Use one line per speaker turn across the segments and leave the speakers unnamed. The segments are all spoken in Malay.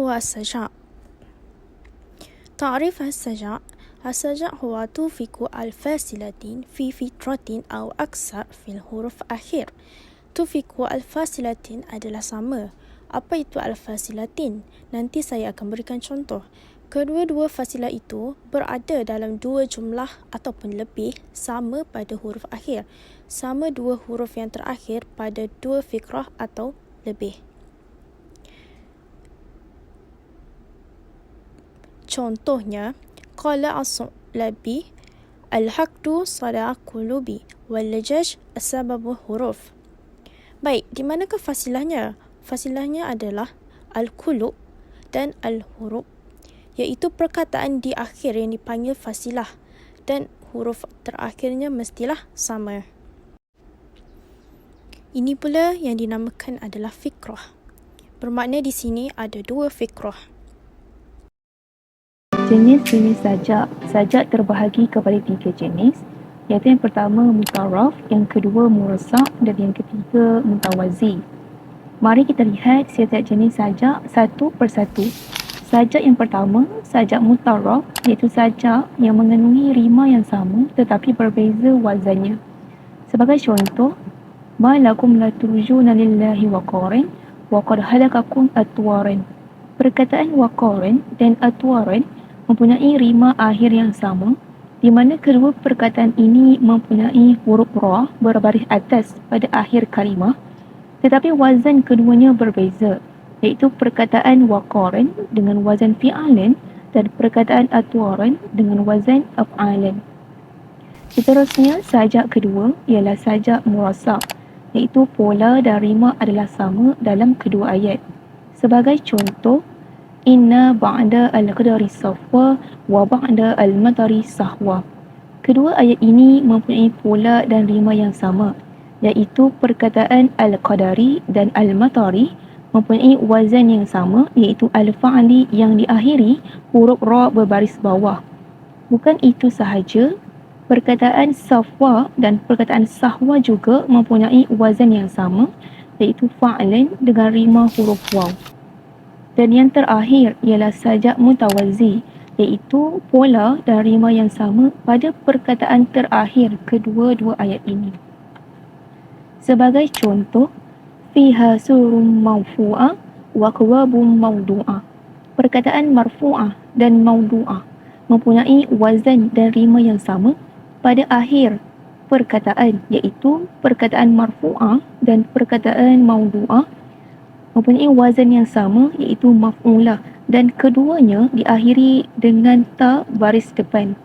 هو السجع؟ تعريف السجع: السجع هو توفيق الفاصلتين في فترة أو أكثر في الحروف الأخير. Tufiq al-fasilatin adalah sama. Apa itu al-fasilatin? Nanti saya akan berikan contoh. Kedua-dua fasilah itu berada dalam dua jumlah ataupun lebih sama pada huruf akhir. Sama dua huruf yang terakhir pada dua fikrah atau lebih. Contohnya, qala as-sulabi al-haqdu sada qulubi wal-lajaj as-sababu huruf. Baik, di manakah fasilahnya? Fasilahnya adalah al-qulub dan al-huruf, iaitu perkataan di akhir yang dipanggil fasilah dan huruf terakhirnya mestilah sama. Ini pula yang dinamakan adalah fikrah. Bermakna di sini ada dua fikrah.
Jenis-jenis sajak. Sajak terbahagi kepada 3 jenis, iaitu yang pertama mutaraf, yang kedua murasak dan yang ketiga mutawazi. Mari kita lihat setiap jenis sajak satu persatu. Sajak yang pertama, sajak mutaraf, iaitu sajak yang mengandungi rima yang sama tetapi berbeza wazannya. Sebagai contoh, ma lakum la turjuna lillahi waqarin wa qad halakakum atwarin. Perkataan waqarin dan atwarin mempunyai rima akhir yang sama, di mana kedua perkataan ini mempunyai huruf ra berbaris atas pada akhir kalimah, tetapi wazan keduanya berbeza, iaitu perkataan waqarin dengan wazan fi'alan dan perkataan atwarin dengan wazan af'alan. Seterusnya, sajak kedua ialah sajak murasak, iaitu pola dan rima adalah sama dalam kedua ayat. Sebagai contoh, inna ba'da al-qadari safwa wa ba'da al-matari sahwa. Kedua ayat ini mempunyai pola dan rima yang sama, iaitu perkataan al-qadari dan al-matari mempunyai wazan yang sama, iaitu al-fa'li yang diakhiri huruf ra berbaris bawah. Bukan itu sahaja, perkataan safwa dan perkataan sahwa juga mempunyai wazan yang sama, iaitu fa'lan dengan rima huruf waw. Dan yang terakhir ialah sajak mutawazi, iaitu pola dan rima yang sama pada perkataan terakhir kedua-dua ayat ini. Sebagai contoh, fiha surum marfu'ah wa qawabum mawdu'ah. Perkataan marfu'ah dan mawdu'ah mempunyai wazan dan rima yang sama pada akhir perkataan, iaitu perkataan marfu'ah dan perkataan mawdu'ah mempunyai wazan yang sama, iaitu maf'ulah, dan keduanya diakhiri dengan ta baris depan.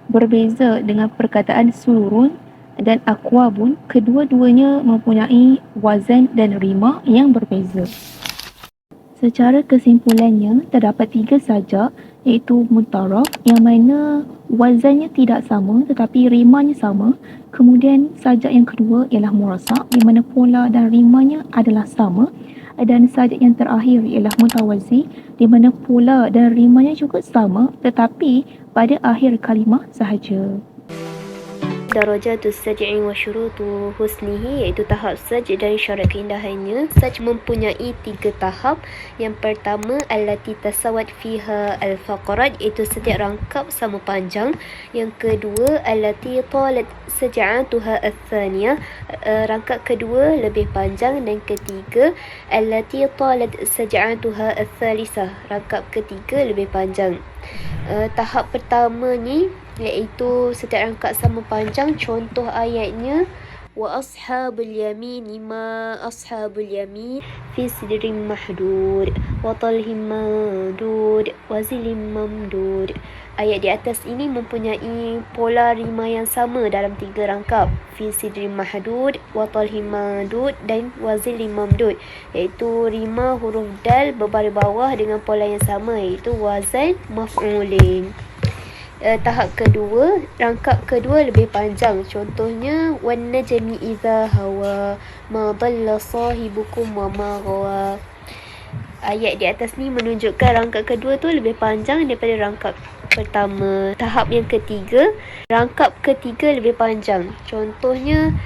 Berbeza dengan perkataan surun dan akwabun, kedua-duanya mempunyai wazan dan rima yang berbeza. Secara kesimpulannya, terdapat 3 sajak, iaitu mutaraf yang mana wazannya tidak sama tetapi rimanya sama. Kemudian sajak yang kedua ialah murasak, di mana pola dan rimanya adalah sama. Dan sajak yang terakhir ialah mutawazi, di mana pola dan rimanya juga sama tetapi pada akhir kalimah sahaja.
Darajatus saj'i wa syurutu husnihi, iaitu tahap saj dan syarat keindahannya. Saj mempunyai 3 tahap. Yang pertama, allati tasawat fiha al-faqarat, iaitu setiap rangkap sama panjang. Yang kedua, allati talat saj'atuha al-thaniyah, rangkap kedua lebih panjang. Dan ketiga, allati talat saj'atuha al-thalithah, rangkap ketiga lebih panjang. Tahap pertama ni iaitu setiap rangkap sama panjang. Contoh ayatnya, wa ashabul yamin ma ashabul yamin fi sidrin mahdud wa talhim mamdud wa zilim mamdud. Ayat di atas ini mempunyai pola rima yang sama dalam 3 rangkap, fi sidrin mahdud, wa talhim mamdud dan wa zilim mamdud, iaitu rima huruf dal berbaris bawah dengan pola yang sama, iaitu wazan maf'ulin. Tahap kedua, rangkap kedua lebih panjang. Contohnya, wan najmi idza hawa ma dhalla sahibukum wa ma ghawa. Ayat di atas ni menunjukkan rangkap kedua tu lebih panjang daripada rangkap pertama. Tahap yang ketiga, rangkap ketiga lebih panjang. Contohnya,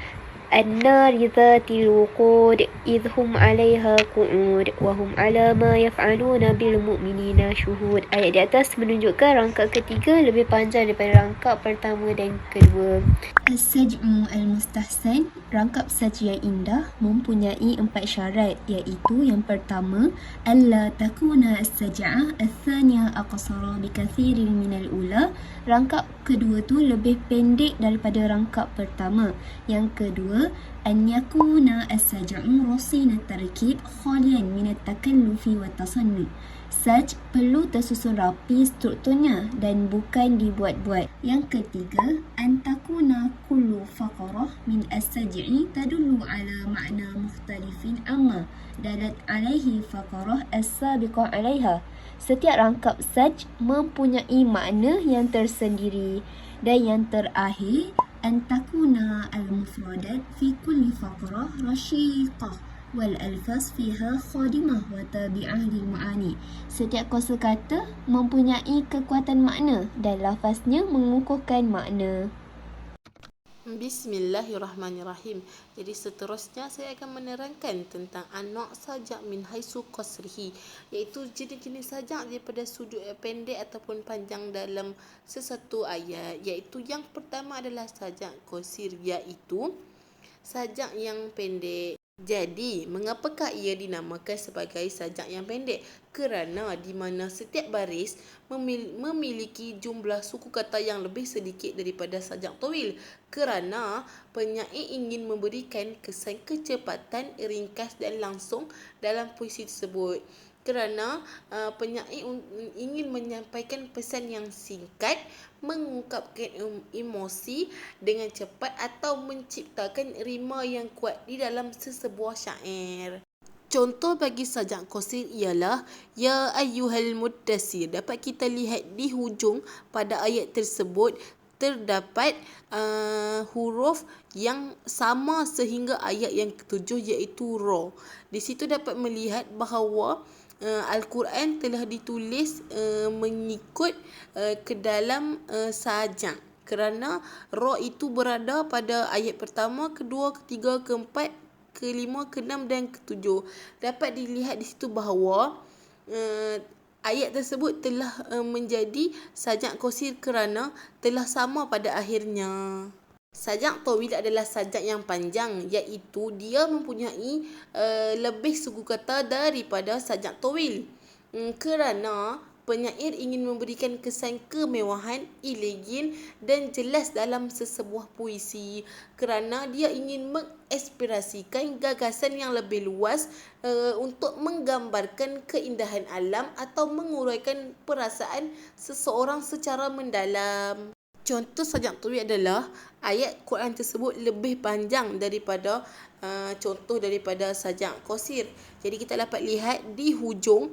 النار ذات الوقود إذ هم عليها قعود وهم على ما يفعلون بالمؤمنين شهود. Ayat di atas menunjukkan rangkap ketiga lebih panjang daripada rangkap pertama dan kedua. As-saj'u al-mustahsan, rangkap saj yang indah, mempunyai 4 syarat, iaitu yang pertama, alla takuna as-saj'ah al-thaniya aqsara bikathirin minal ula. Rangkap kedua tu lebih pendek daripada rangkap pertama. Yang kedua, an yakuna as-saj'u rasina tarkib khalian min at-takallufi wa tasannu. Saj perlu tersusun rapi strukturnya dan bukan dibuat-buat. Yang ketiga, an takuna kullu faqarah min as-saj'i tadullu ala ma'na mukhtalifin amma dalat alaihi faqarah as-sabiqah alaiha. Setiap rangkap saj mempunyai makna yang tersendiri. Dan yang terakhir, an takuna al-mufradat fi kulli faqarah rashiqah wal alfaz fiha khadimah wa tabi'ah lil ma'ani. Setiap kosakata mempunyai kekuatan makna dan lafaznya mengukuhkan makna.
Bismillahirrahmanirrahim. Jadi seterusnya saya akan menerangkan tentang an-na' sajak min haisu qasrihi, iaitu jenis-jenis sajak daripada sudut pendek ataupun panjang dalam sesuatu ayat. Iaitu yang pertama adalah sajak qasir, iaitu sajak yang pendek. Jadi, mengapakah ia dinamakan sebagai sajak yang pendek? Kerana di mana setiap baris memiliki jumlah suku kata yang lebih sedikit daripada sajak tawil. Kerana penyair ingin memberikan kesan kecepatan, ringkas dan langsung dalam puisi tersebut. Kerana penyair ingin menyampaikan pesan yang singkat, mengungkapkan emosi dengan cepat atau menciptakan rima yang kuat di dalam sesebuah syair. Contoh bagi sajak qasir ialah ya ayyuhal muddassir. Dapat kita lihat di hujung pada ayat tersebut terdapat huruf yang sama sehingga ayat yang ketujuh, iaitu ra. Di situ dapat melihat bahawa Al-Quran telah ditulis mengikut ke dalam sajak. Kerana ra itu berada pada ayat pertama, kedua, ketiga, keempat, kelima, keenam dan ketujuh. Dapat dilihat di situ bahawa ayat tersebut telah menjadi sajak qasir kerana telah sama pada akhirnya. Sajak tawil adalah sajak yang panjang, iaitu dia mempunyai lebih suku kata daripada sajak tawil. Kerana penyair ingin memberikan kesan kemewahan, elegant dan jelas dalam sesebuah puisi. Kerana dia ingin menginspirasikan gagasan yang lebih luas untuk menggambarkan keindahan alam atau menguraikan perasaan seseorang secara mendalam. Contoh sajak tawil adalah ayat Quran tersebut lebih panjang daripada contoh daripada sajak qasir. Jadi kita dapat lihat di hujung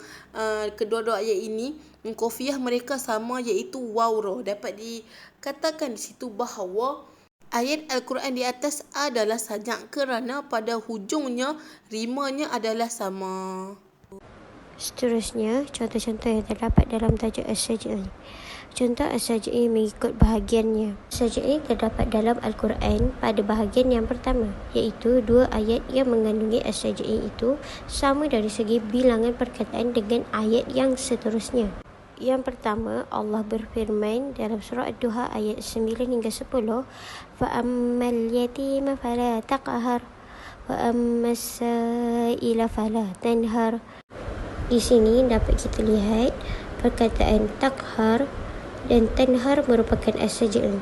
kedua-dua ayat ini, qafiyah mereka sama, iaitu waw ra. Dapat dikatakan di situ bahawa ayat Al-Quran di atas adalah sajak kerana pada hujungnya rimanya adalah sama.
Seterusnya, contoh-contoh yang terdapat dalam tajuk as-saj'i. Contoh as-saj'i mengikut bahagiannya. As-saj'i terdapat dalam Al-Quran pada bahagian yang pertama, iaitu 2 ayat yang mengandungi as-saj'i itu sama dari segi bilangan perkataan dengan ayat yang seterusnya. Yang pertama, Allah berfirman dalam surah Ad-Duha ayat 9 hingga 10, فَأَمَّا الْيَتِيمَ فَلَا تَقْهَرْ وَأَمَّا السَّائِلَ فَلَا تَنْهَرْ. Di sini dapat kita lihat perkataan takhar dan tanhar merupakan as-saj'i.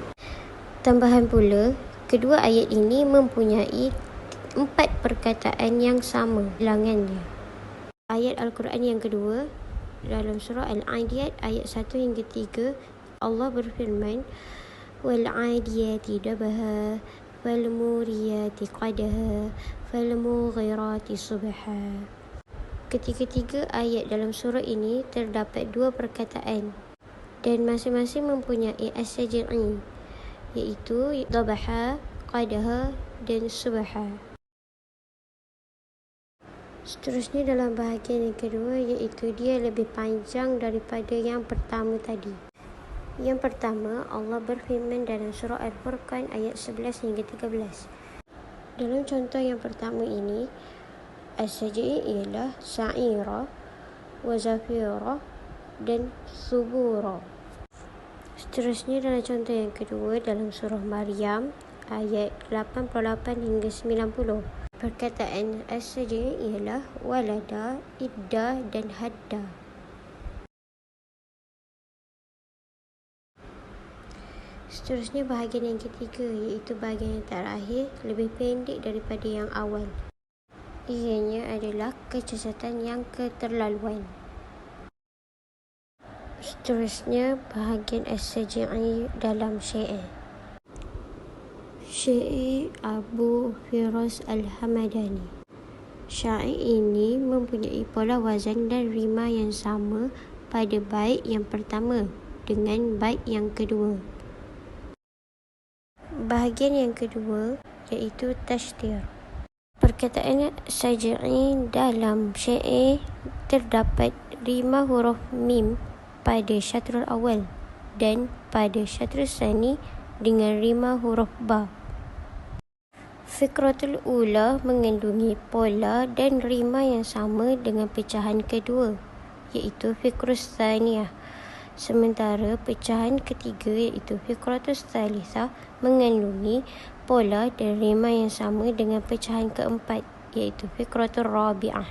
Tambahan pula, kedua ayat ini mempunyai 4 perkataan yang sama bilangannya. Ayat Al-Quran yang kedua dalam surah Al-Adiyat ayat 1 hingga 3, Allah berfirman, وَالْعَادِيَاتِ دَبَهَا وَالْمُورِيَاتِ قَدَهَا فَالْمُغِيرَاتِ صُبْحًا. Ketiga-tiga ayat dalam surah ini terdapat 2 perkataan dan masing-masing mempunyai as-saj'i, iaitu dabaha, qadaha dan subha. Seterusnya dalam bahagian yang kedua, iaitu dia lebih panjang daripada yang pertama tadi. Yang pertama, Allah berfirman dalam surah Al-Furqan ayat 11 hingga 13.
Dalam contoh yang pertama ini, as-saj'i ialah sa'ira, wa zafira dan subura. Seterusnya dalam contoh yang kedua dalam surah Maryam ayat 88 hingga 90. Perkataan as-saj'i ialah walada, idda dan hadda. Seterusnya bahagian yang ketiga, iaitu bahagian yang terakhir, lebih pendek daripada yang awal. Ianya adalah kecacatan yang keterlaluan. Seterusnya bahagian as-saj'i dalam syair. Syair Abu Firas Al-Hamadani. Syair ini mempunyai pola wazan dan rima yang sama pada bait yang pertama dengan bait yang kedua. Bahagian yang kedua iaitu tashtir. Perkataan saj'i dalam syair terdapat 5 huruf mim pada syatrul awal dan pada syatrul tsani dengan 5 huruf ba. Fikratul ula mengandungi pola dan rima yang sama dengan pecahan kedua iaitu fikrus tsaniyah. Sementara pecahan ketiga iaitu fikratus tsalisah mengandungi pola dan rima yang sama dengan pecahan keempat iaitu fikratul rabi'ah.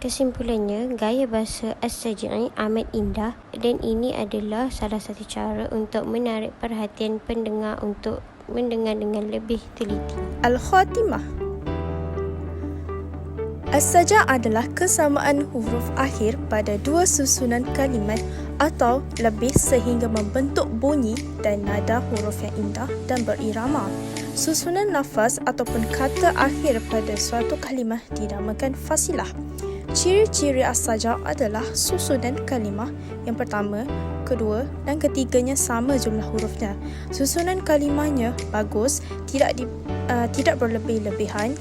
Kesimpulannya, gaya bahasa as-saj'i amat indah dan ini adalah salah satu cara untuk menarik perhatian pendengar untuk mendengar dengan lebih teliti.
Al-Khatimah. As-Saja' adalah kesamaan huruf akhir pada dua susunan kalimat atau lebih sehingga membentuk bunyi dan nada huruf yang indah dan berirama. Susunan lafaz ataupun kata akhir pada suatu kalimah dinamakan fasilah. Ciri-ciri as-Saja' adalah susunan kalimah yang pertama, kedua dan ketiganya sama jumlah hurufnya. Susunan kalimahnya bagus, tidak berlebih-lebihan